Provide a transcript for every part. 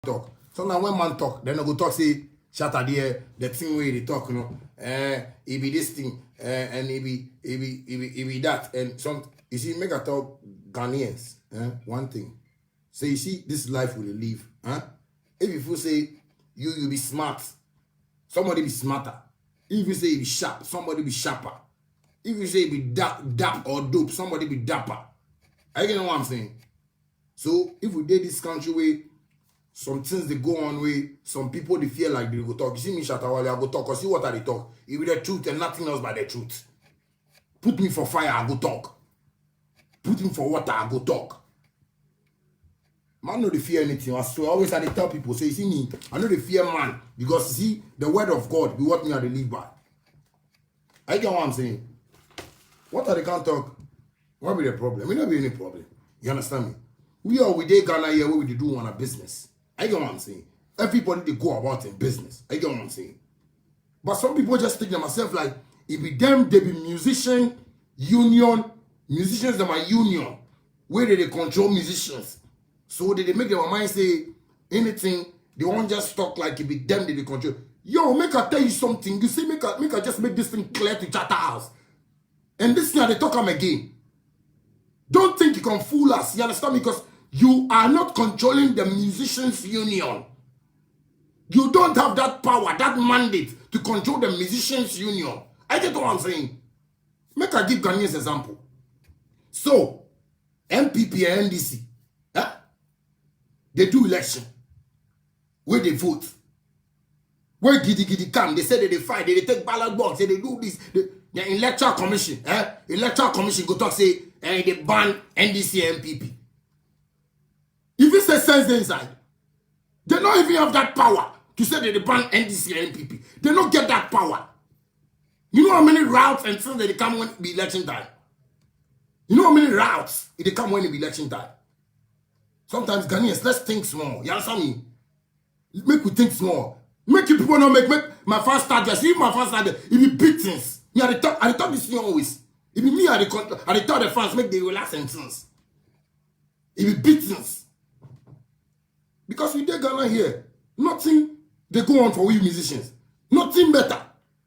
talk. Sometimes when man talk, then I go talk say shatter there the thing where they talk, it be this thing, and it be that, and some you see make a talk Ghanaians, one thing. So you see this life will live, If you say you be smart, somebody be smarter. If you say you be sharp, somebody be sharper. If you say you be dap or dope, somebody be dapper. I get what I'm saying. So if we did this country way, some things they go on way, some people they feel like they go talk. You see me Shatawale, I go talk, cause see what are they talk? It be the truth and nothing else but the truth. Put me for fire, I go talk. Put me for water, I go talk. Man no they fear anything. I swear, always I tell people, so you see me, I know they fear man, because you see, the word of God be what me I live by. I get what I'm saying. What are they can't talk? What be the problem? It not be any problem. You understand me? We are with Ghana here where we do on a business. I get what I'm saying. Everybody they go about in business. I get what I'm saying. But some people just think themselves like if be them, they be musicians them are union, where they control musicians. So they make their mind say anything, they won't just talk like it be them they control. Yo, make I tell you something. You see, make I just make this thing clear to Chatterhouse. And this thing they talk them again. Don't think you can fool us. You understand me? Because you are not controlling the musicians union. You don't have that power, that mandate to control the musicians union. I get what I'm saying. Make I give Ghanaians example. So, MPP and NDC, they do election. Where they vote. Where Gidi come, they say that they fight, they take ballot box, they do this. The electoral commission, electoral commission go talk say, they ban NDC and MPP. If it says sense inside, they don't even have that power to say that they ban NDC and MPP. They don't get that power. You know how many routes and things that they come when it be election time? You know how many routes they come when it be election time? Sometimes Ghanaians, let's think small. You understand me? Make we think small. Make you people not make my first target. See my first target, it be big things. Me at the top this thing always. It be me at the top the fans make the relax and things. It be big things. Because we take Ghana here, nothing they go on for we musicians. Nothing better.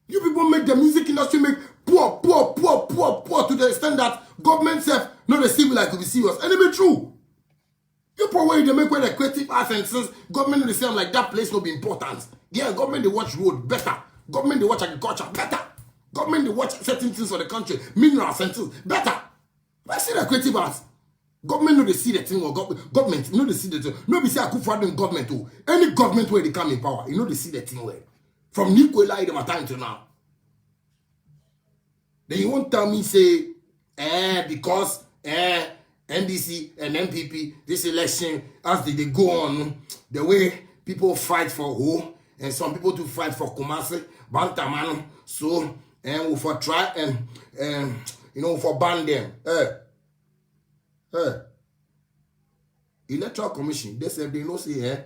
You people make the music industry make poor to the extent that government self not the civil like to be serious. And it be true. You probably they make where the creative arts and since government they say like that place will be important. Yeah, government they watch road better. Government they watch agriculture better. Government they watch certain things for the country, minerals and things better. I see the creative arts. Government no they see the thing or government no they see the thing. No be say I could find government too. Any government where they come in power, you know they see the thing where. From Nicola them time to now. Then you won't tell me say, because NDC and MPP, this election, as they go on, the way people fight for who, and some people to fight for Kumasi, Bantamano, so, and we for try and for ban them. Electoral Commission, they said they know say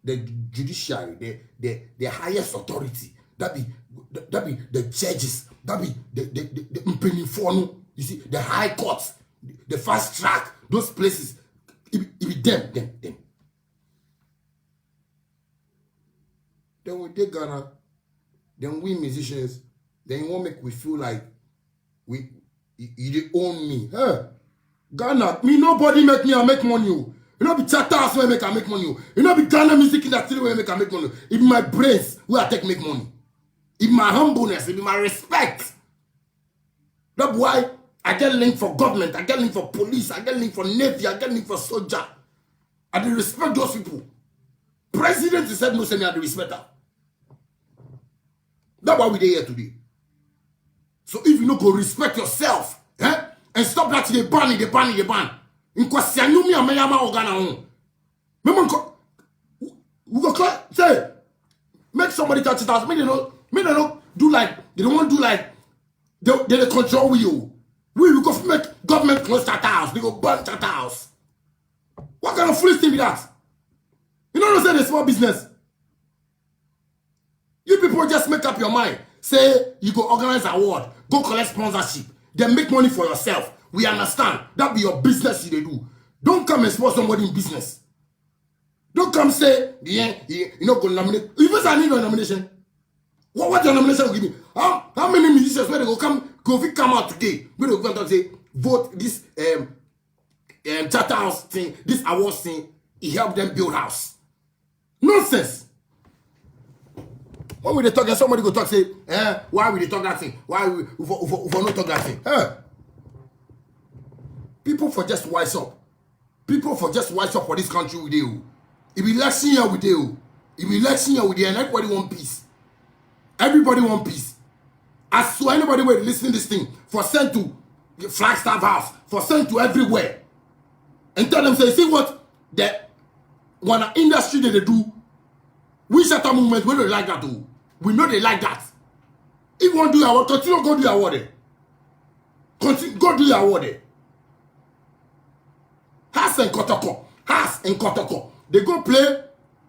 the judiciary, the highest authority, that be the judges, that be the Mpenifono, you see, the high courts, the fast track, those places, it be them. Then we take Ghana, then we musicians, then you won't make we feel like you own me. Ghana, me nobody make me I make money. You know be Chatterhouse where I make money. You know be Ghana music industry where I make money. It be my brains where I take make money. It be my humbleness, it be my respect. That's why I get linked for government, I get linked for police, I get linked for navy, I get linked for soldier. I do respect those people. President said no, say me I do respect her. That's why we there here today. So if you no go respect yourself, and stop that they ban. In question you me a mayama organa on. We go say make somebody touch it out. Me they don't do like they don't want to do like they control you. We go make government close Chatterhouse. They go burn Chatterhouse. What kind of foolish thing be that? You know what I'm saying? Small business. You people just make up your mind. Say you go organize award, go collect sponsorship, then make money for yourself. We understand. That be your business you they do. Don't come and support somebody in business. Don't come say, yeah, you know, go nominate. If it's I need a nomination, what your nomination will give me? How many musicians where they go come out today? Where they go come and say, vote this charter house thing, this awards thing, it helped them build house. Nonsense. When we they talk, somebody go talk, say, why we they talk that thing? Why we not talk that thing? People for just wise up. People for just wise up for this country with you. If we election here with you, if we election here with you, and everybody want peace. Everybody want peace. I swear anybody will listen to this thing for send to Flagstaff House, for send to everywhere. And tell them, say, see what the when an industry they do, we shut a movement, we don't like that too. We know they like that. If you want to do your work, continue go do your work. Continue, go do your work. Has and Kotoko. They go play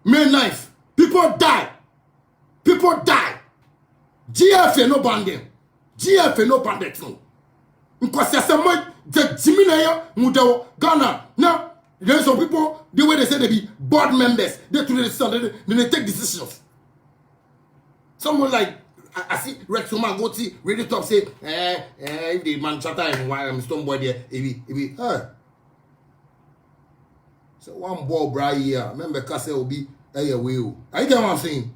May 9th. People die. People die. GFA no ban them. GFA no ban that thing. Because there's some the Jiminaya Mudawo Ghana. Now, there's some people, the way they say they be board members, they take decisions. Someone like I see Rex Oma Goti really talk say, if the man chatter and why I'm Stonebwoy there, it be so one ball bra here. Remember Kase will be a will. I get what I'm saying.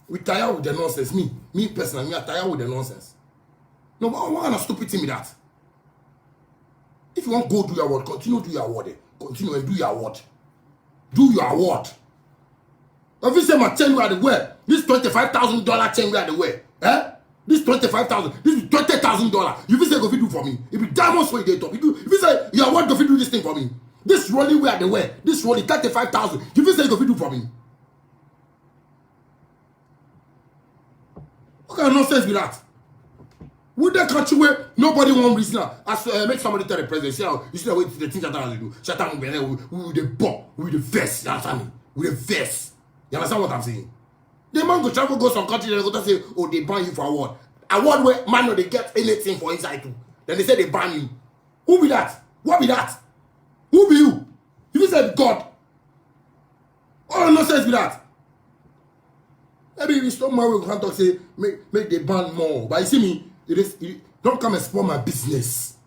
We tired with the nonsense. Me personally, I tired with the nonsense. No, but I want to stupid thing with that. If you want to go do your work, continue do your work. Continue and do your work. Do your work. If you say my chain we are the way, this $25,000 chain we are the way, This $25,000, this is $20,000. You say go fit do for me. If you diamonds for you, if you say your work go fit do this thing for me. This rolling we are the way. This rolling 35,000. You say go fit do for me. What kind of nonsense with that? With that country where nobody won't reason, make somebody tell the president, say, you see the way the things that they do. Shut up, we with the bomb, with the vest, you understand me? With the vest. You understand what I'm saying? The man go travel, go some country, they go to say, oh, they ban you for award. Award where man no they get anything for inside too. Then they say they ban you. Who be that? What be that? Who be you? If you said God, what nonsense be that? Maybe if somewhere we can talk say make the ban more. But you see me, don't come and spoil my business.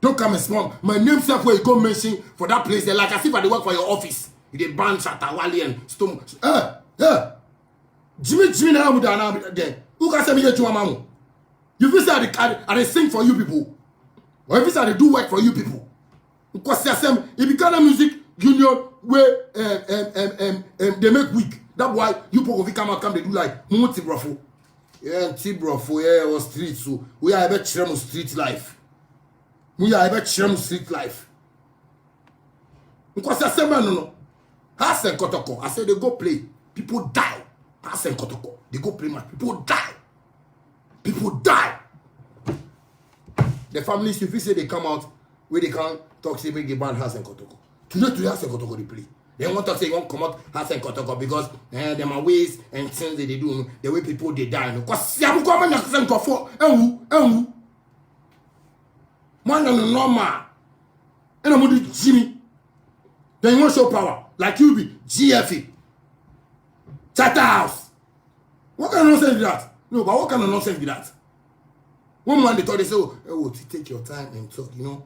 Don't come and spoil my name self where you go mention for that place. They like as if I work for your office. You dey ban Shatawali and Stone. Jimmy now there. Who can say me get you mamu? You feel say I sing for you people. Or if I do work for you people. Because if you got a music union where they make weak. That's why you people come they do like Muti Brofo. Yeah, T-Brofo, yeah, was street so we are about street life. We are about street life. Because I say no. Hassan Kotoko, I said they go play. People die. Hassan Kotoko, they go play match. People die. People die. The families, if you say they come out, where they can't talk, say make the band Hassan Kotoko. Today Hassan Kotoko they play. They want to say, won't come out Hassan Kotoko because there are ways and things that they do, the way people they die. Because I'm coming to Hassan Kotoko. Man, no normal. And I'm going to Jimmy. Then you want show power. Like you be GFE. Charter House. What kind of nonsense is that? No, but what kind of nonsense is that? One man they thought they say, oh, take your time and talk, you know.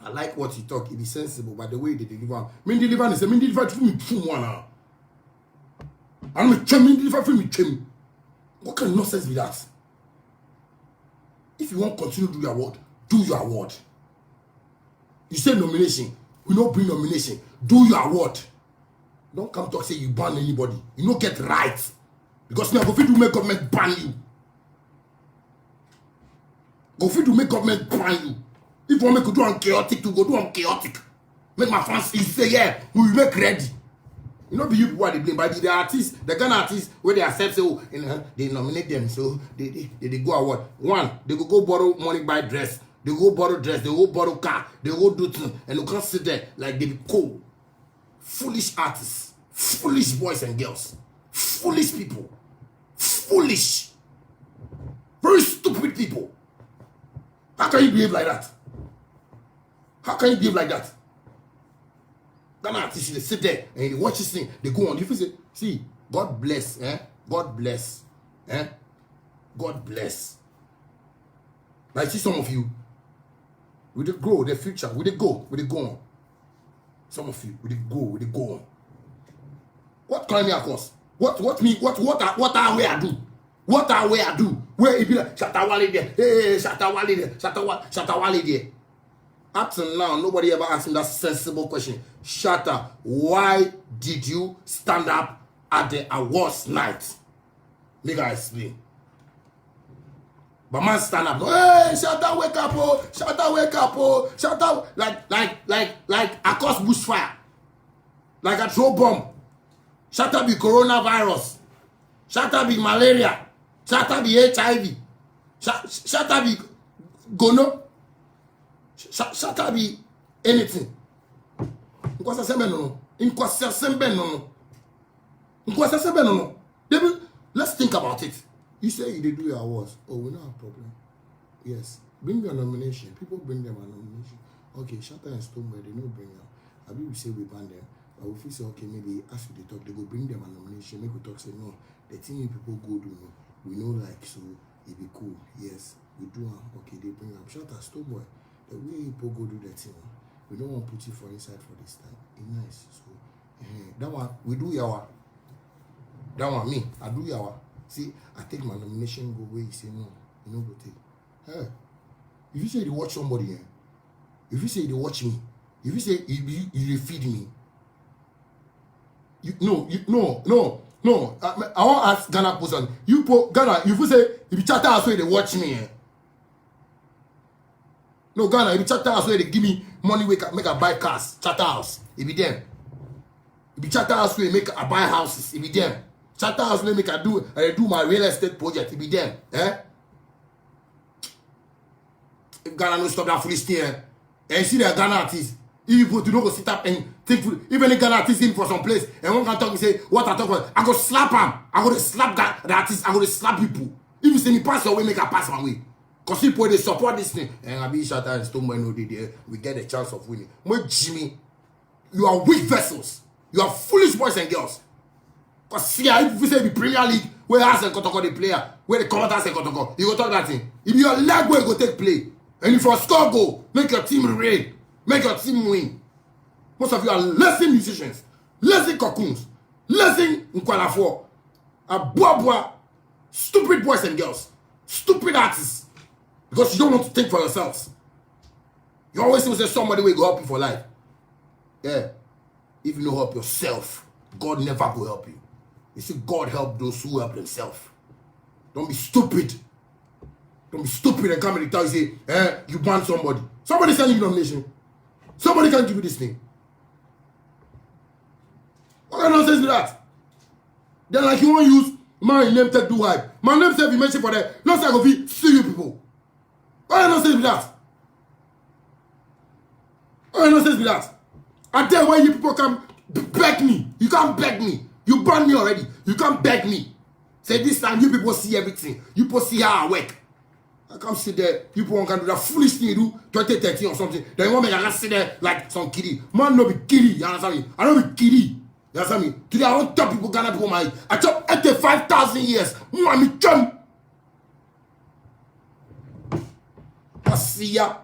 I like what you talk, it be sensible, but the way they deliver. Me deliver is me deliver to me two one now. And me deliver for me chem. What kind of nonsense is that? If you want to continue to do your word, do your word. You say nomination, we don't bring nomination. Do your word. Don't come talk say you ban anybody. You don't get right. Because now go fit to make government ban you. Go fit to make government ban you. If you want me to do on chaotic, to go do on chaotic. Make my fans say, yeah, we will make ready. You know, be you people are the blame, but the artists, the Ghana artists, where they accept, so they nominate them, so they go award. One, they go borrow money, buy dress. They go borrow dress, they go borrow car, they go do things, and you can't sit there like they be cool. Foolish artists, foolish boys and girls, foolish people, foolish, very stupid people. How can you behave like that? How can you behave like that? Ghana artists, they sit there and they watch this thing. They go on. If you say, see, God bless, God bless, God bless. Like, see some of you, we they grow the future, we they go on. Some of you, we they go on. What climb me across? What are we I do? What are we I do? Where it be like Shatawale there? Hey, Shatawale there, Shatawale there. Up till now, nobody ever asked him that sensible question. Shatta, why did you stand up at the awards night? Make I explain. But man stand up. Hey, Shatta, wake up, oh! Shatta, wake up, oh! Shatta, like across bushfire. Like a throw bomb. Shatta be coronavirus. Shatta be malaria. Shatta be HIV. Shatta be gono. Shatta be anything. Let's think about it. You say you do your awards. Oh, we don't have a problem. Yes. Bring your nomination. People bring them a nomination. Okay, Shatta and Stonebwoy, they don't bring them. I mean, we say we ban them. But if we say, okay, maybe after they talk, they go bring them a nomination. Make we talk, say, no, the thing you people go do, no. We know, like, so it be cool. Yes, we do. Okay, they bring up Shatta, Stonebwoy. The way people go do that thing, we don't want to put you for inside for this time. It's nice. So, that one, we do yawa. That one, me, I do yawa. See, I take my nomination, go away, you say, no, you know, go take. Hey, if you say you watch somebody, if you say you watch me, if you say you feed me, no. I want to ask Ghana person. Ghana, if you say if you chatter as well, they watch me. No, Ghana, if you chatter as well, they give me money, make I buy cars, chatter house. It be them. If you chatter as well, make I buy houses. It be them. Chatter as well, make I do my real estate project. It be them. If Ghana no stop that foolish thing, and you see the Ghana artists. If you to go sit up and think, even if Ghana artist in for some place, and one can talk and say, what I talk about, I go slap him. I go to slap the artist. I go to slap people. If you say me pass your way, make I pass my way. Because people, they support this thing. And I be Shatta and Stonebwoy no there. We get a chance of winning. My Jimmy, you are weak vessels. You are foolish boys and girls. Because see, if you say the Premier League, where has a Kotoko the player, where the commentators say Kotoko, you go talk that thing. If your leg where you go take play, and if you score goal, make your team reign. Make your team win. Most of you are lazy musicians, lazy cocoons, lazy nkwalafo, bois, stupid boys and girls, stupid artists. Because you don't want to think for yourselves. You always say somebody will go help you for life. Yeah. If you don't help yourself, God never will help you. You see, God help those who help themselves. Don't be stupid. Don't be stupid and come and tell you, say, you ban somebody. Somebody send you nomination. Somebody can give you this thing. What kind of nonsense is that? Then like you want to use my name take do hype. My name say be mentioned for that. Not say I go be see you people. What kind of nonsense is that? What kind of nonsense is that? And then when you people come beg me, you can't beg me. You ban me already. You can't beg me. Say this time you people see everything. You people see how I work. I come sit there, people can do that foolish thing you do 2013 or something. Then you want me to sit there like some kiddie. Man, no be kiddie, you understand me? I don't be kiddie. You understand me? Today I don't tell people Ghana people my I chop 85,000 years. Mommy chum. I see ya.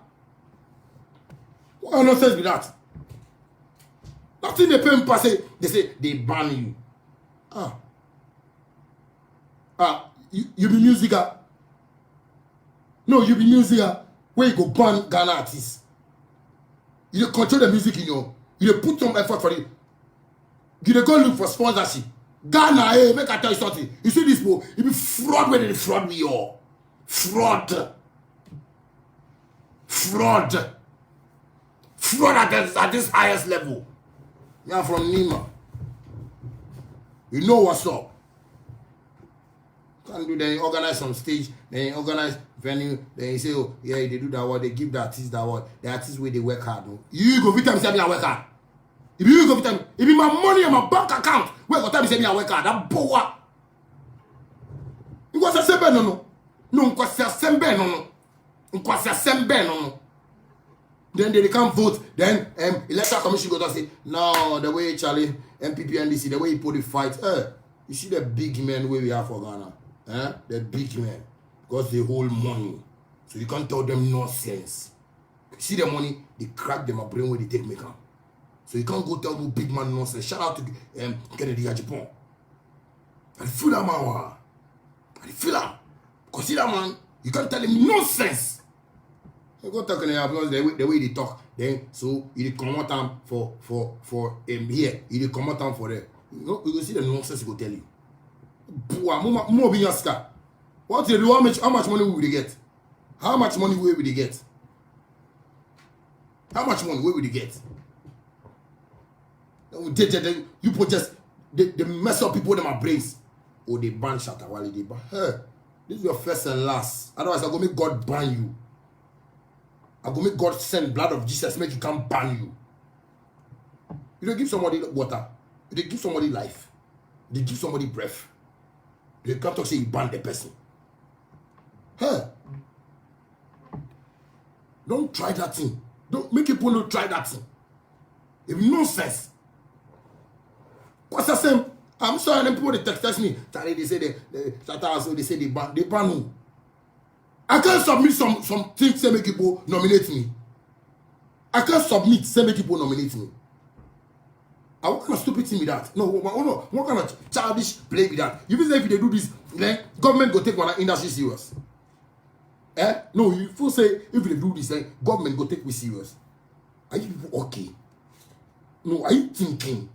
What nonsense be that? Nothing they pay me pass say they ban you. You be musical. No, you be music where you go ban Ghana artists. You control the music in your. You put some effort for it. You go look for sponsorship. Ghana, hey, make I tell you something. You see this people, you be fraud when they fraud me all. Fraud. Fraud at this highest level. You are from Nima. You know what's up. Can do then organize some stage, then organize venue, then you say, oh yeah, they do that word, they give the artist that word, the artist where they work hard. No? You go fit time say me I work hard. If you go fit time, it be my money on my bank account. Where go time say me I work hard. That boa. You go say sembe no. No, you go say sembe no. You go say sembe no. Then they can't vote. Then electoral commission goes and say, no, the way Charlie, MPP, NDC, the way he put the fight. You see the big men where we have for Ghana. The big men. Because they hold money. So you can't tell them nonsense. You see the money, they crack them a brain where they take make up. So you can't go tell no big man nonsense. Shout out to Kennedy Japan. I feel that man. I feel that. Because see that man, you can't tell him nonsense. You go talk because the way they talk. Then so you come out time for here. You come out time for there. You go see the nonsense he go tell you. More being your scar. What you do? How much money will they get? How much money will they get? How much money will they get? You put just they mess up people in my brains. Oh, they ban Shatta Wale. They ban. Hey, this is your first and last. Otherwise, I go make God ban you. I go make God send blood of Jesus make he can't ban you. You don't give somebody water. You don't give somebody life. You give somebody breath. You can't talk say you ban the person. Hey, don't try that thing. Don't make people not try that thing. It's nonsense. What's the same? I'm sorry, them people they text me. They say they say they ban who? I can't submit some things say make people nominate me. I can't submit say make people nominate me. What kind of stupid thing with that? No, what kind of childish play with that? You say if they do this, then government go take one industry serious. No, you feel say if they do this, then government go take me serious. Are you people okay? No, are you thinking?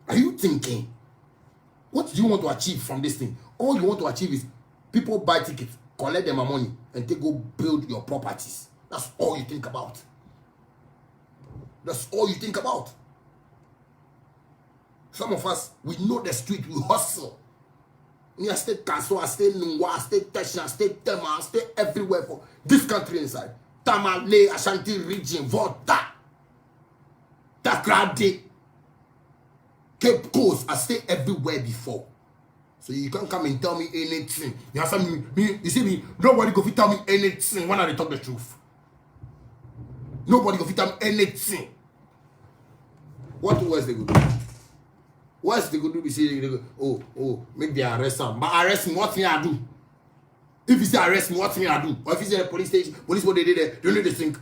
Are you thinking? What do you want to achieve from this thing? All you want to achieve is people buy tickets, collect them money, and they go build your properties. That's all you think about. That's all you think about. Some of us, we know the street, we hustle. I stay Kaso, I stay Nungwa, I stay Tesha, I stay Tema, I stay everywhere for this country inside. Tamale, Ashanti region, Volta, Takrade, Cape Coast, I stay everywhere before. So you can't come and tell me anything. You see me, nobody go fit tell me anything when I talk the truth. Nobody go fit tell me anything. What else they go do? What else they go do? They say they go, make they arrest him. But arrest me, what me I do? If you say arrest me, what me I do? Or if you say the police station, police what they did there, don't need to think.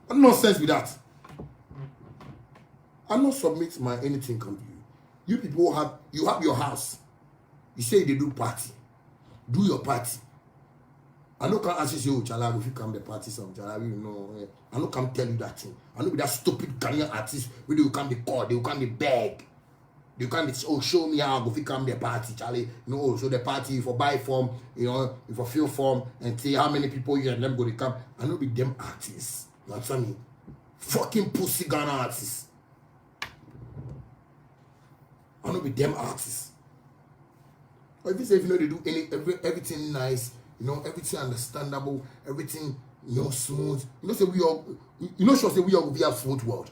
What nonsense with that? I not submit my anything come to you. You people have your house. You say they do party. Do your party. I know can't answer you, Chala, if you come the party some Chala, you know. I know can't tell you that thing. I know be that stupid Ghanaian artist where they will come be called, they will come be beg. They can't be show me how go come the party, Charlie. You know, so the party if you buy form, you know, if you fill form and see how many people you and them go to come. I know be them artists. You understand me? Fucking pussy Ghana artists. I know be them artists. Or if you say if you know they do everything nice, you know, everything understandable, everything, you know, smooth. You know, say we all, you know, sure say we all be a smooth world.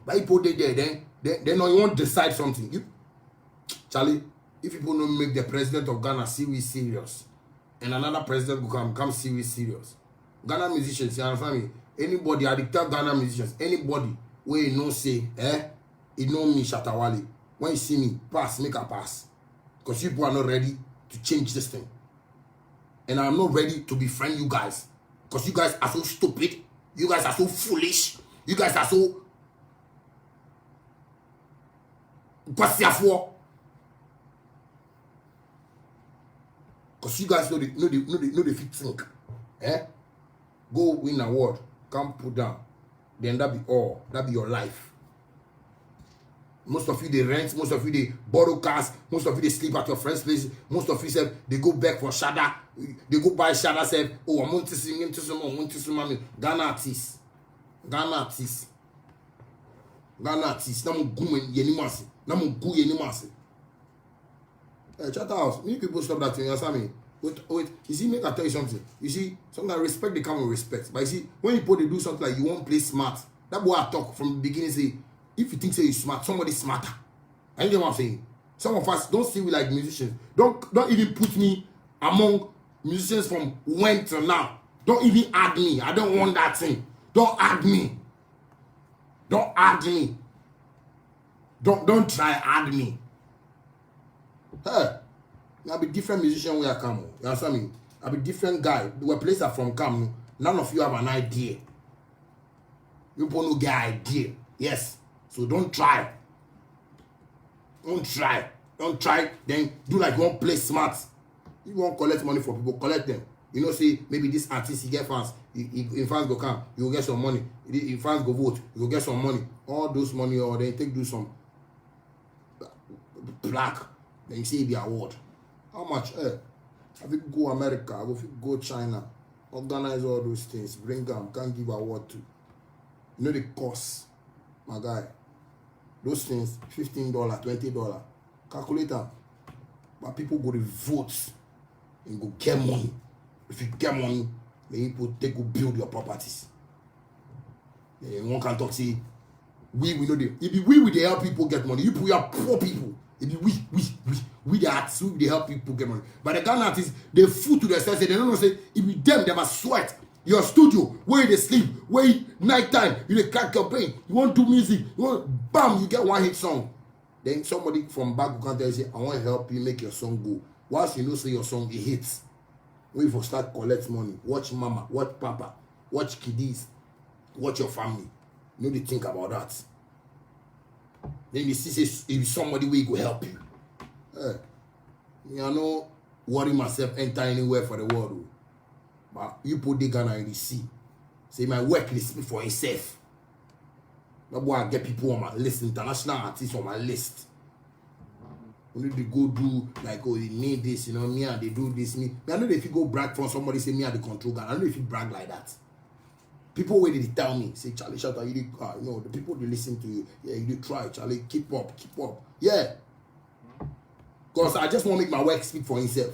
But people they there, then no, you won't decide something. Charlie, if people don't make the president of Ghana serious, and another president will come serious. Ghana musicians, you understand me? Anybody, I tell Ghana musicians, anybody where you know say, you know me, Shatta Wale. When you see me, make a pass. Because you people are not ready to change this thing. And I'm not ready to befriend you guys. Because you guys are so stupid. You guys are so foolish. You guys are so... Because you guys know the fit think. Go win an award. Come put down. Then that be all. That be your life. Most of you they rent, most of you they borrow cars, most of you they sleep at your friend's place, most of you say they go back for Shada, they go buy Shada, say, oh, I'm going to sing into some Ghana artists. Namu gumen yenimasi. Namu gu yenimasi. Chat house. Many people stop that thing, you understand me? Wait, you see, make I tell you something. You see, sometimes respect they come with respect. But you see, when people they do something like you won't play smart, that boy I talk from the beginning say, if you think say you're smart, somebody's smarter. I get what I'm saying. Some of us don't see we like musicians. Don't even put me among musicians from when till now. Don't even add me. I don't want that thing. Don't add me. Don't add me. Don't try add me. Hey, I'll be different musician where I come. You understand me? I'll be different guy. Where place are from come. None of you have an idea. You people no get idea. Yes. So don't try. Don't try. Don't try. Then do like you want play smart. You want collect money for people, collect them. You know, say maybe this artist he get fans. If fans go come, you will get some money. If fans go vote, you will get some money. All those money, or they take do some plaque. Then you see the award. How much? I think go America, I go China, organize all those things, bring them, can't give award to. You know the cost, my guy. Those things, $15, $20. Calculate them. But people go to vote and go get money. If you get money, then people take go build your properties. Then one can talk, say, we know the if we they help people get money. You people are poor people. It be we the artists, we they help people get money. But the Ghana artists, they fool to themselves, they don't know say it be them, they must sweat. Your studio, where they sleep, where night time, you they crack your brain, you want to do music, you want bam, you get one hit song. Then somebody from back can tell you, I want to help you make your song go. Once you know say your song it hits, when you start collect money, watch mama, watch papa, watch kiddies, watch your family. You know they think about that. Then you see say if somebody will go help you. Me I no worry myself enter anywhere for the world. But you put the Ghana in the sea. Say my work is speak for himself. That's why I get people on my list, international artists on my list. We need to go do like, oh, they need this, you know, me and they do this, me. I know if you go brag from somebody, say me and the control Ghana. I don't know if you brag like that. People where they tell me, say, Charlie, shout out, you know, the people they listen to you, yeah, you try, Charlie, keep up. Yeah. Because I just want to make my work speak for himself.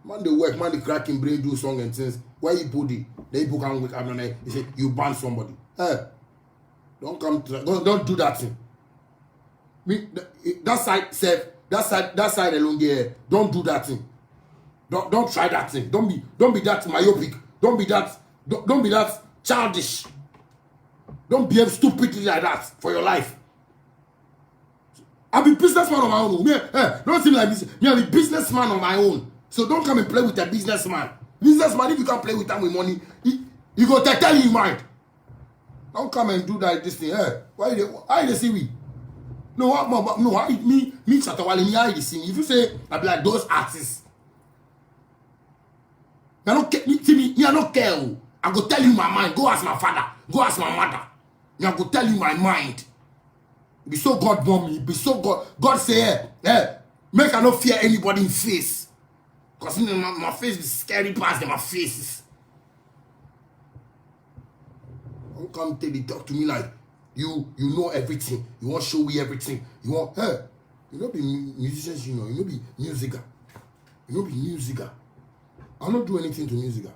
Man, they work, man, they crack in brain, do song and things. Where you put it, they people can wake up and they say, you ban somebody. Don't come to don't do that thing. Me, that side alone there, don't do that thing. Don't try that thing. Don't be that myopic. Don't be that childish. Don't behave stupidly like that for your life. I'm a businessman on my own. Don't seem like this. Me, I'm a businessman on my own. So don't come and play with a businessman. Businessman, if you can't play with them with money, you go tell you mind. Don't come and do that this thing. Why they see we? No, me Chatawale, me I see me. If you say I be like those artists, I don't care. Me, I don't care. I go tell you my mind. Go ask my father. Go ask my mother. I go tell you my mind. Be so God born me. Be so God say, make I not fear anybody in face. Because my face is scary past them, my faces. Don't come talk to me like you know everything. You want to show me everything. You want, you know be musicians, you know be musica. You know be musica. I don't do anything to musica.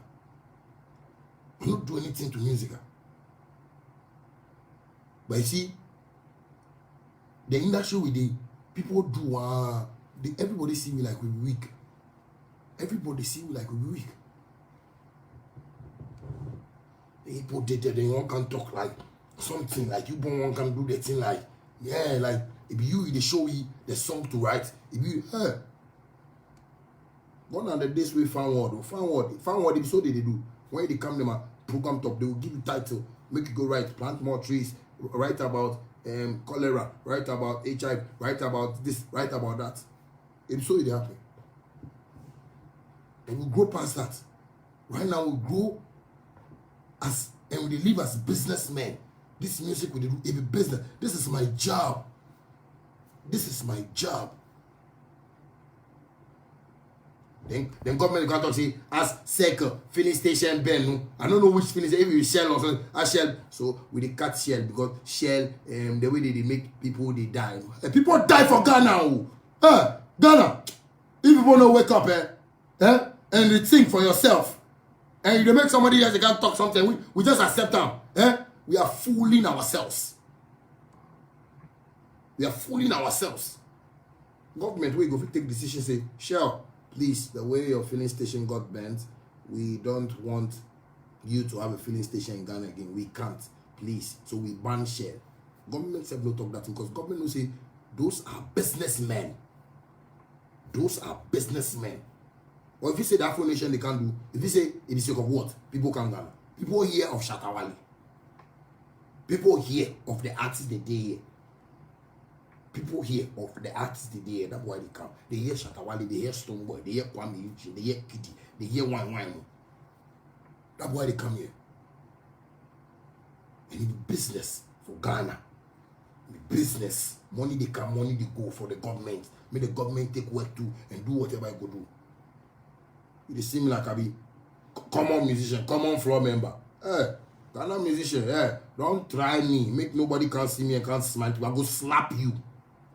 I don't do anything to musica. But you see, the industry with the people do everybody see me like we're weak. Everybody see me like we're weak. People they one can talk like something like you one can do the thing like like if you they show you the song to write, if you one of the days we find word episode they do when they come them a program top they will give you title, make you go write, plant more trees, write about cholera, write about HIV, write about this, write about that. Episode they happen. And we grow past that. Right now we grow and we live as businessmen. This music we do every business. This is my job. This is my job. Then government can talk say as circle, filling station Ben. No? I don't know which filling station, if you Shell or something. As Shell. So we dey cut Shell because Shell the way they make people they die. People die for Ghana. Ghana. If people don't wake up, and you think for yourself, and you make somebody else they can't talk something, we just accept them. We are fooling ourselves. We are fooling ourselves. Government we go take decisions say, Shell, Please, the way your filling station got bent, we don't want you to have a filling station in Ghana again. We can't. Please. So we ban share. Government said no talk that because government will say those are businessmen. Those are businessmen. Or if you say the Afro Nation they can't do, if you say it is sake of what? People come Ghana. People hear of Shatta Wale. People hear of the artists they hear. People hear of the artists they hear. That's why they come. They hear Shatta Wale, they hear Stonebwoy, they hear Kwame Eugene, they hear Kiddy, they hear Wine. That's why they come here. And it's business for Ghana. Business. Money they come, money they go for the government. Make the government take work too and do whatever I go do. It is similar like I be common musician, common floor member. Ghana musician, don't try me. Make nobody can see me and can't smile to me. I go slap you.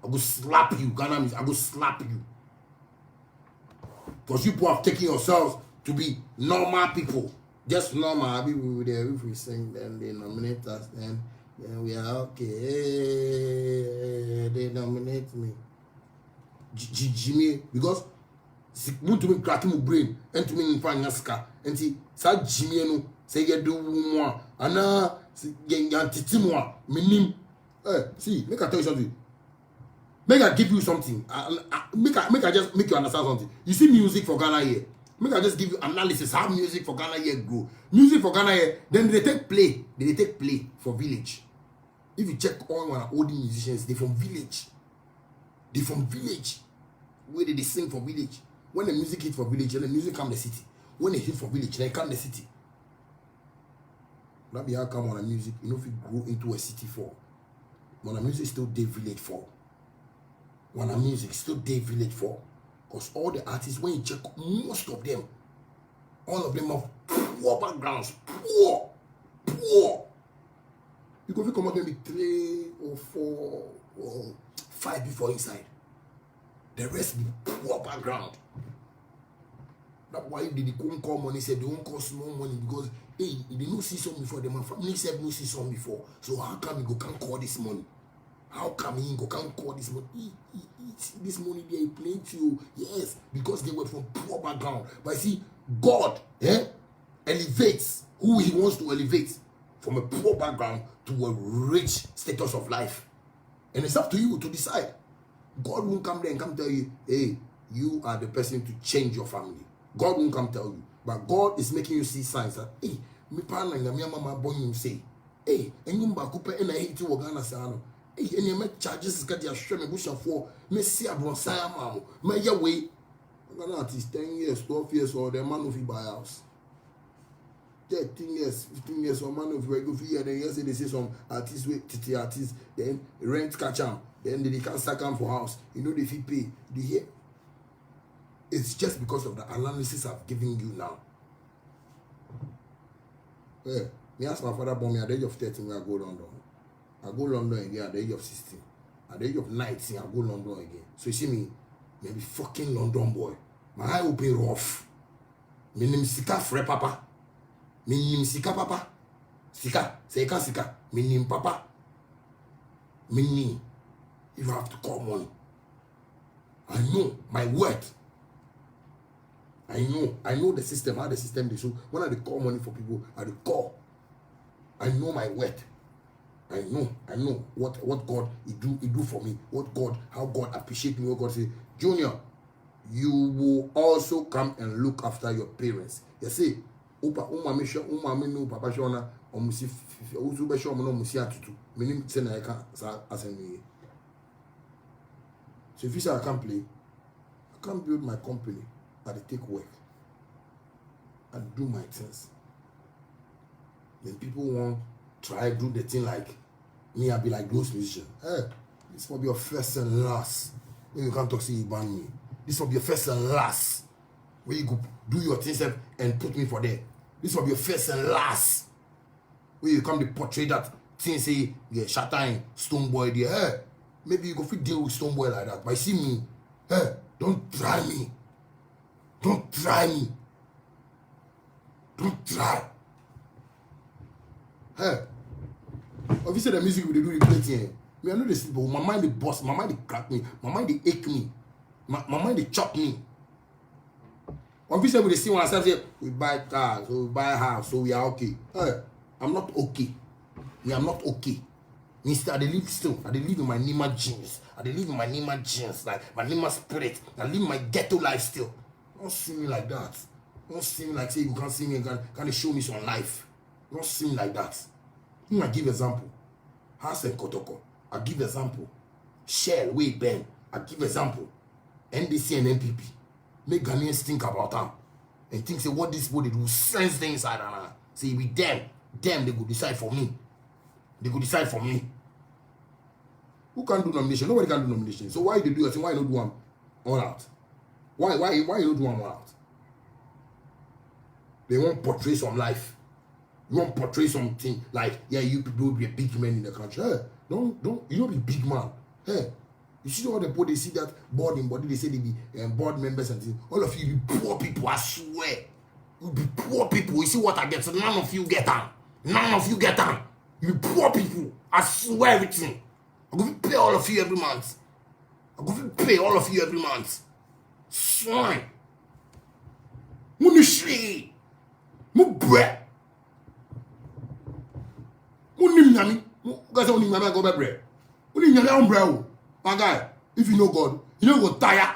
I go slap you. Ghana musician, I go slap you. Because you people have taken yourselves to be normal people. Just normal people there. If we sing, then they nominate us, then we are okay. They nominate me. Jimmy, because want to me cracking my brain and to me in Fanyaska and see Sa Jimmy no say you do more and Titimwa minim. See, make I tell you something. Make I give you something. Make I just make you understand something. You see music for Ghana here. Make I just give you analysis how music for Ghana here grow. Music for Ghana here, then they take play. They take play for village. If you check all our old musicians, they from village. They from village. Where did they sing for village? When the music hit for village, and the music come the city. When they hit for village, they come the city. That be how come on the music, you know, if you grow into a city for. When the music still day village for. When the music still day village for. Because all the artists, when you check, most of them, all of them have poor backgrounds. Poor. You go come out maybe 3 or 4 or 5 before inside. The rest be poor background. That's why they don't call money, said they won't call small money because hey, they don't see some before, my family said no see some before. So how come you can't call this money? How come he can't call this money? This money they play to you. Yes, because they were from poor background. But see, God elevates who he wants to elevate from a poor background to a rich status of life. And it's up to you to decide. God won't come there and come tell you, hey, you are the person to change your family. God won't come tell you. But God is making you see signs that, hey, me partner and my mama born you say, hey, and you back up and I hate you Ghana sano. Hey, and you make charges get your shame bush for me see a bronsa mama. My way. Ghana artist 10 years, 12 years or the man of you buy house. 13 years, 15 years, or man of you go for year, then yes, they say some artists wait, TT artists, then rent catch them, then they can't stack them for house. You know, they fee pay. Do you hear? It's just because of the analysis I've given you now. Yeah, me ask my father born me at the age of 13 when I go London. I go London again at the age of 16. At the age of 19, I go London again. So you see me, maybe fucking London boy. My eye will be rough. Me name Sika Fre Papa. Me name Sika Papa. Sika, Sika. Me name Papa. Me name. If I have to call money. I know my word. I know the system, how the system is. So when I call money for people, I call. I know my word. I know what God he do for me. How God appreciate me. What God say, Junior, you will also come and look after your parents. You see, papa shona omusi uzu be show no musi atutu. Meaning say na I can asemi. So if you say I can't play, I can't build my company. I take work and do my things. Then people won't try do the thing like me. I'll be like those musicians. Hey, this will be your first and last. When you can't talk, see you ban me. This will be your first and last. Where you go do your things and put me for there. This will be your first and last. Where you come to portray that thing say yeah, Shatta Stonebwoy there. Hey, maybe you go fit deal with Stonebwoy like that. But see me, hey, don't try me. Don't try me. Don't try. Hey. Obviously the music we do the play thing. Me I know this, but my mind they bust, my mind they crack me, my mind they ache me, my mind they chop me. Obviously, we see one ourselves say, we buy cars, we buy house, so we are okay. Hey, I'm not okay. Me, I'm not okay. Instead, I live still. I live in my Nima genes. I live in my Nima genes, like my Nima spirit. I live my ghetto life still. Don't see me like that. Don't see me like say you can't see me and can show me some life. Don't see me like that. I give example. Hassan Kotoko. I give example. Shell, Way Ben. I give example. NDC and NPP. Make Ghanaians think about them. And think say what this body do sense the inside and say with them they go decide for me. They go decide for me. Who can do nomination? Nobody can do nomination. So why they do it? Why not do one all out? Why you don't do one all out? They won't portray some life. You won't portray something like, yeah, you people will be a big man in the country. Hey, don't you don't be big man. Hey, you see all the people, they see that board in body, they say they be board members and things. All of you be poor people, I swear. You be poor people. You see what I get? So none of you get on. None of you get on. You be poor people. I swear everything. I'm going to pay all of you every month. I'm going to pay all of you every month. Swine. Munishi. Mubre. Munimyami. Guys, only Nyami go bread. Munimyami umbrella. My guy, if you know God, you don't go tire.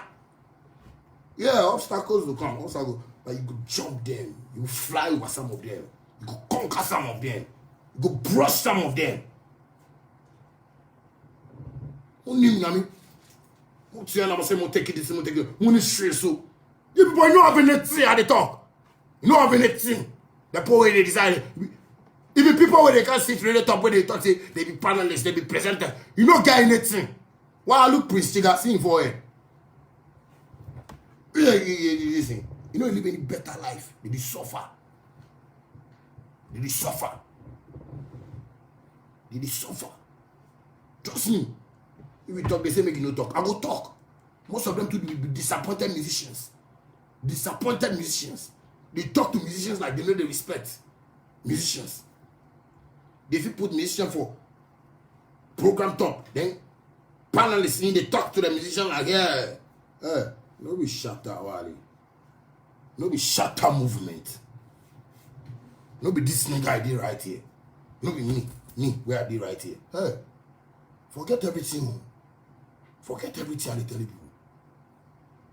Yeah, obstacles will come. Obstacles, but you go jump them. You go fly over some of them. You go conquer some of them. You go brush some of them. Only Nyami. What's your number? Say, "Mo take it this, mo take it." Money straight so. You people know having anything at the talk. You know having anything. The power they decide. Even people where they can't sit really top where they talk, say they be panelists, they be presenters. You know get anything. Why I look Prince Chiga seeing for it? Listen, you know you live any better life. They suffer. They suffer. They suffer. Trust me. If we talk, they say make you no talk. I go talk. Most of them too be disappointed musicians. Disappointed musicians. They talk to musicians like they know they respect musicians. They fit put musician for program top, then panelists in they talk to the musician like, yeah, no be shatter Wally. No be shatter movement. No be this nigga I did right here. No be me where I did right here. Hey, forget everything. Forget everything I tell you people.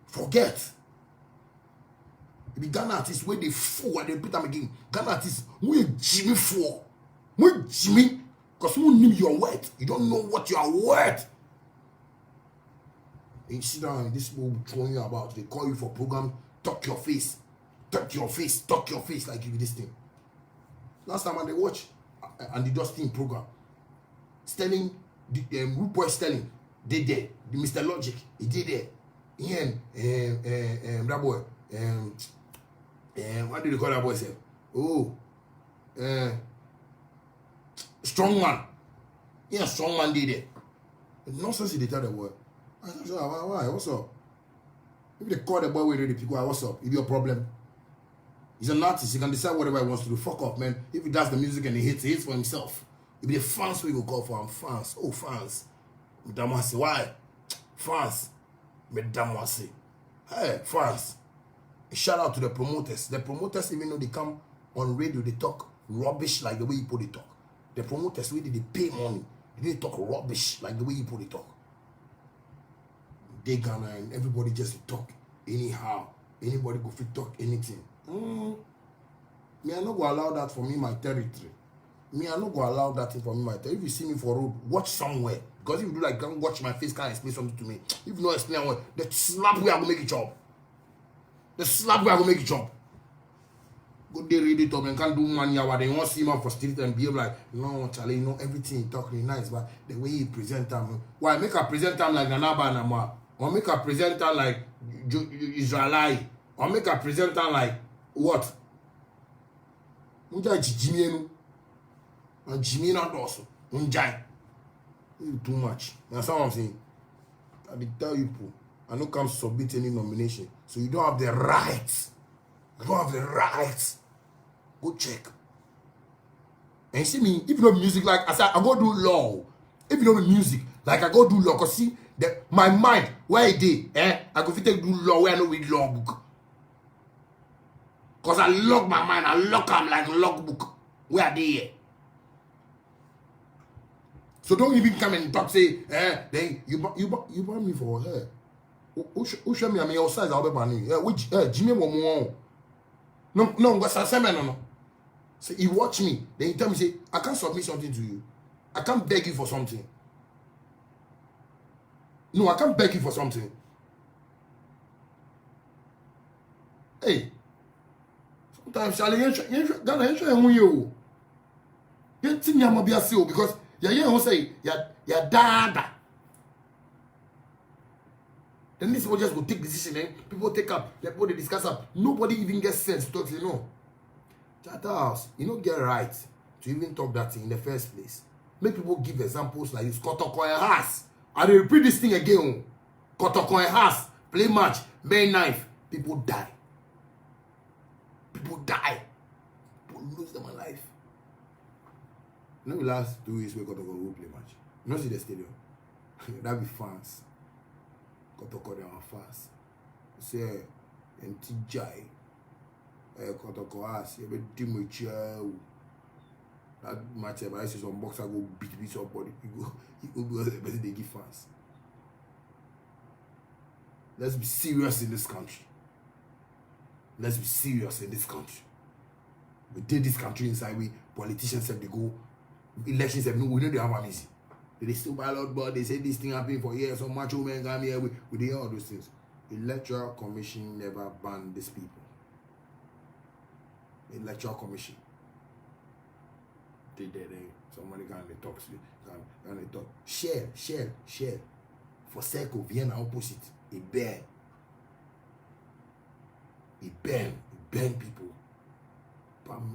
Forget. If the Ghana artists where they fool and they beat them again, Ghana artists, we Jimmy for. We Jimmy, because you know your worth. You don't know what you are worth. And you sit down and this people will throw you about. They call you for program, talk your face. Talk your face, talk your face like you this thing. Last time when they watch and the Dustin program, Sterling, Rude Boy Sterling, they there. The Mr. Logic, he did there. Ian, that boy, what do they call that boy? Say, oh, strong man. Yeah, strong man did it. Nonsense they tell the boy. I said, why? What's up? If they call the boy with the people, what's up? It's your problem. He's an artist. He can decide whatever he wants to do. Fuck off, man. If he does the music and he hits for himself. If the fans we go call for him, fans. Oh, fans. Madame say, why? Fans. Madame say, hey, fans. Shout out to the promoters. The promoters, even though they come on radio, they talk rubbish like the way you put it talk. The promoters, really, they pay money. They didn't talk rubbish like the way you put it talk. They Ghana and everybody just talk anyhow. Anybody go fit talk anything. Me, I not go allow that for me my territory. Me, I not go allow that thing for me my territory. If you see me for road, watch somewhere. Because if you do like, don't watch my face, can't explain something to me. If you not explain what, the slap way I go make it job. The slap way I go make it job. Go there, read it up and can't do money hour. They want to see him for street and behave like, no, Charlie, you know, everything he talk really nice, but the way he present them, why make a present them like Nanaba and Nama? Or make a present them like Israelite? Or make a present them like what? Unjai Jimmy and Jimmy not also. Unjai. Too much. That's what I'm saying. I did tell you, people, I don't come submit any nomination. So you don't have the rights. You don't have the rights. Go check. And you see me, if you know music, like I said, I go do law. If you know music, like I go do law, because see, my mind, where it is, I go fit take do law where I know read law book. Because I lock my mind, I lock them like logbook. Where are they here? So don't even come and talk, say, then you buy me for her. Who show me I'm your size, I'll be banning. Which Jimmy Momo. No, what's a semen? No. So you watch me, then you tell me, say, I can't submit something to you. I can't beg you for something. No, I can't beg you for something. Hey. Sometimes Charlie, you think you might be a seal because you say you're dada. Then this people just go take decision, and people take up, they discuss up. Nobody even gets sense to talk, you know. Chatterhouse, you don't get right to even talk that thing in the first place. Make people give examples like this. Kotokoy has. I repeat this thing again. Kotokoy has. Play match. May knife. People die. People die. People lose them alive. You know the last 2 weeks we Kotokoy will play match. You don't see the stadium. That be fans. Kotokoy they are fans. You say, and TJ. Kotokoy has. You be Dimucha. That match, I see some boxer go beat somebody. You go they give fans. Let's be serious in this country. Let's be serious in this country. We did this country inside. We politicians said they go elections. We know they have amazing. They still ballot, but they say this thing happening for years. Some macho men come here. We did all those things. Electoral Commission never banned these people. Electoral Commission. Somebody can talk. Share. For sake of Vienna opposite. A burn people.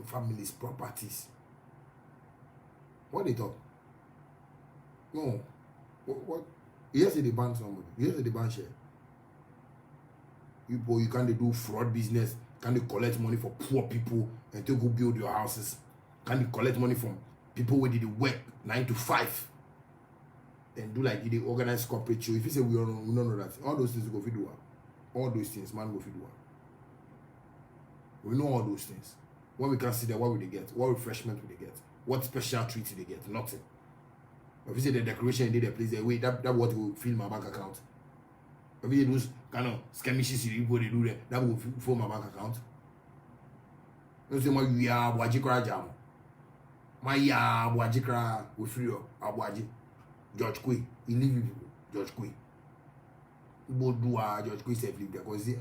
Families, properties. What they talk? No. What? Yes, they ban somebody. Yes, they ban share. You can't do fraud business. Can they collect money for poor people and to go build your houses? Can you collect money from people who did the work 9 to 5 and do like the organized corporate show? If you say we don't know that, all those things go for do. All those things, man, go for do. We know all those things. When we can see that, what will they get? What refreshment will they get? What special treats will they get? Nothing. If you say the decoration did the place, wait, that what will fill my bank account. If you do kind of skirmishes, people they do that will fill my bank account. You say, we are Wajikra Jam. My Wajikra with free Abuaji. George Quay. He leave you. George Quay. You do George Quay self leave there. Because you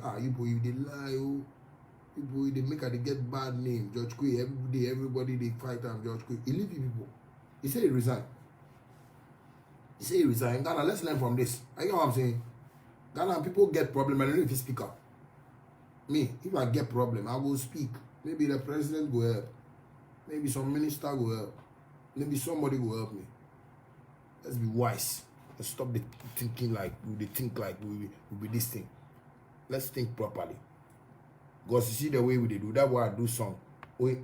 they lie. People they make they get bad name. George Quay every day, everybody they fight and George Quay. He leave you people. He said he resign. Ghana, let's learn from this. I know what I'm saying. Ghana people get problem. I don't know if you speak up. Me, if I get problem, I will speak. Maybe the president will help. Maybe some minister will help. Maybe somebody will help me. Let's be wise. Let's stop the thinking like we think like we be this thing. Let's think properly. Because you see the way we do that, why I do song.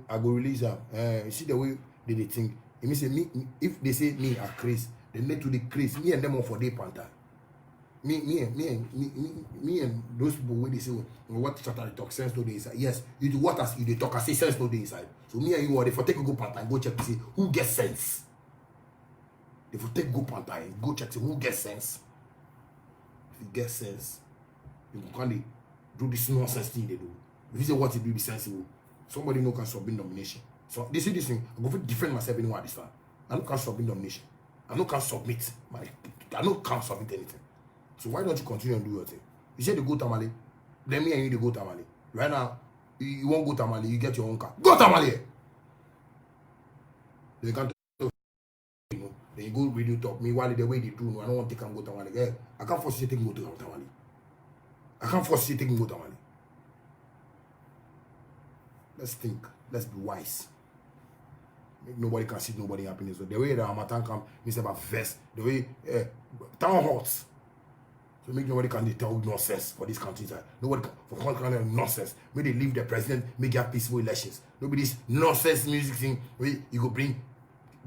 I go release them. You see the way they think. It means me. If they say me are crazy, they need to decrease. Me and them are for day panther. Me and those people where they say what chatter talk sense no dey inside. Yes, you do what as you dey talk, I say sense no dey inside. So me and you are they for take a go panther and go check to see who gets sense. If you take go panther and go check to who gets sense. If you get sense, you can't do this nonsense thing they do. If you say what you do be sensible, somebody no can submit nomination. So they say this thing, I go to defend myself anywhere I stand. I no can submit nomination. I no can submit anything. So why don't you continue and do your thing? You say the go Tamale, then me and you the go Tamale. Right now, you won't go Tamale, you get your own car. Go Tamale! They can't talk, you know. Then you go radio talk. Me while the way they do, I don't want to take and go Tamale. Yeah, I can't force you to take and go to Tamale. I can't force you to take and go Tamale. Let's think. Let's be wise. Make nobody can see nobody happiness. So the way the Hamatan come, Mr. about vest, the way town halls. So make nobody can tell nonsense for this country. Nobody can for kind of nonsense. May they leave the president, make have peaceful elections. Nobody's nonsense music thing where you go bring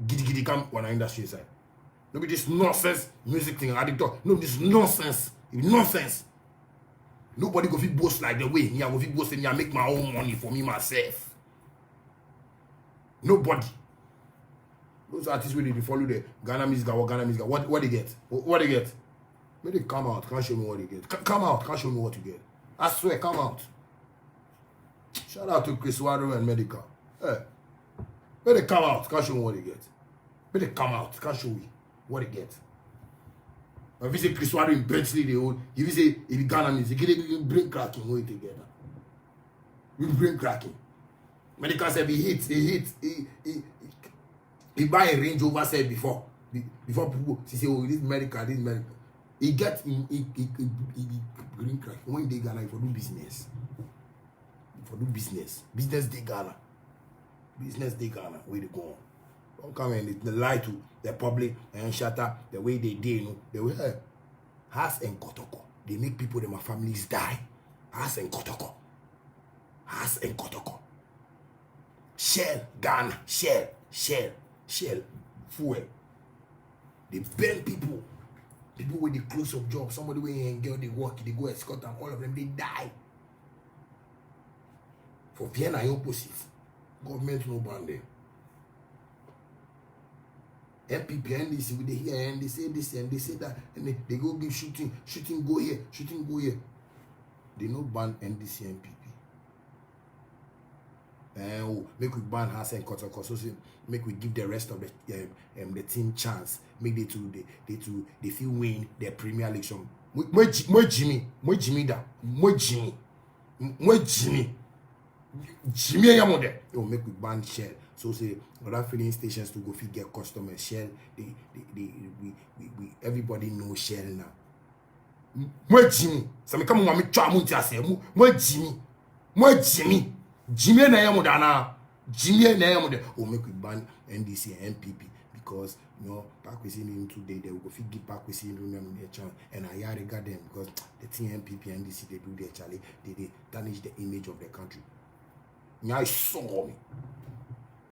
giddy come on our industry side. Nobody this nonsense music thing. I did talk. No, this nonsense. Nonsense. Nobody go fit boast like the way me. I go fit boast and I make my own money for me myself. Nobody. Those artists where they follow the Ghana music or Ghana music. What they get? What they get? May they come out, can't show me what they get. Come out, can't show me what you get. I swear, come out. Shout out to Chris Wado and Medical. Hey. May they come out, can't show me what they get. May they come out, can't show me what they get. If you say Chris Wado in Bentley, they own. If you say if you Ghana music, you bring cracking way together. You bring cracking. Medical said he buy a Range Rover said before people say, oh, this medical. He get green crack. When they Ghana, for do business. Business they Ghana. Where they go on. Don't come and lie to the public and shatter the way they did, you know. They will Has and Kotoko. They make people and my families die. Has and Kotoko. Shell, Ghana, Shell. Fuel. They burn people. People with the close up job, somebody when you girl they work, they go escort and all of them they die. For Vienna opposite. Government no ban them. MPP NDC with the here and they say this and they say that and they go give shooting go here. They no ban NDC MPP. Make we ban Hassan Kotoko, so make we give the rest of the team chance. Make they feel win their Premier League. Jimmy Yamode. Make we ban Shell. So say other filling stations to go fit get customers. Shell, we everybody knows Shell now. Jimmy. So me come on, me try munti ase. Jimmy. Jimmy na yamuda. Make we ban NDC and MPP because you know back we see him today they will go fit give back we see him their chance and I regard them because the team MPP and NDC they do their charlie they tarnish the image of the country. Now saw me.